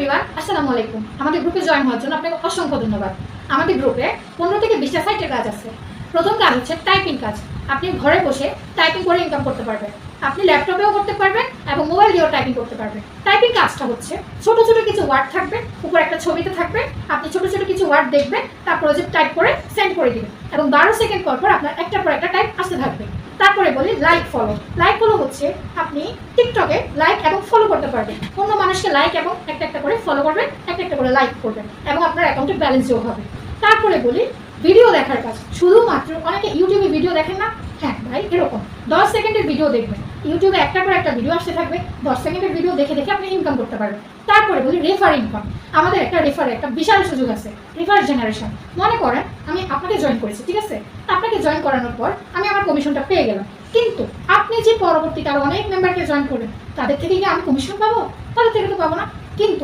Everyone, আসসালামু আলাইকুম। আমাদের গ্রুপে জয়েন হওয়ার জন্য আপনাকে অসংখ্য ধন্যবাদ। আমাদের গ্রুপে 15 থেকে 20টা সাইটের কাজ আছে। প্রথম কাজ হচ্ছে টাইপিং কাজ। আপনি ঘরে বসে টাইপিং করে ইনকাম করতে পারবেন। আপনি ল্যাপটপেও করতে পারবেন এবং মোবাইল দিয়েও টাইপিং করতে পারবেন। টাইপিং কাজটা হচ্ছে ছোট ছোট কিছু ওয়ার্ড থাকবে, উপর একটা ছবিতে থাকবে, আপনি ছোট ছোট কিছু ওয়ার্ড দেখবেন, তারপরে যে টাইপ করে সেন্ড করে দিবেন এবং 12 সেকেন্ড পর পর আপনার একটার পর একটা টাইপ আসতে থাকবে। তারপরে বলি লাইক ফলো। লাইক ফলো হচ্ছে আপনি টিকটকে লাইক এবং ফলো করতে পারবেন। অন্য মানুষকে লাইক এবং একটা একটা করে ফলো করবেন, একটা একটা করে লাইক করবেন এবং আপনার অ্যাকাউন্টে ব্যালেন্স যোগ হবে। তারপরে বলি ভিডিও দেখার কাজ। শুধুমাত্র অনেকে ইউটিউবে ভিডিও দেখেন না, হ্যাঁ ভাই এরকম 10 সেকেন্ডের ভিডিও দেখবেন, ইউটিউবে একটার পর একটা ভিডিও আসতে থাকবে, 10 সেকেন্ডের ভিডিও দেখে দেখে আপনি ইনকাম করতে পারবেন। তারপরে বলি রেফার ইনকাম। আমাদের একটা বিশাল সুযোগ আছে, রেফার জেনারেশন। মনে করেন আমি আপনাকে জয়েন করেছি, ঠিক আছে, আপনাকে জয়েন করানোর পর আমি আমার কমিশনটা পেয়ে গেলাম, কিন্তু আপনি যে পরবর্তীতে আরো অনেক মেম্বারকে জয়েন করবেন, তাদের থেকে কি আমি কমিশন পাবো? তাদের থেকে তো পাবো না। কিন্তু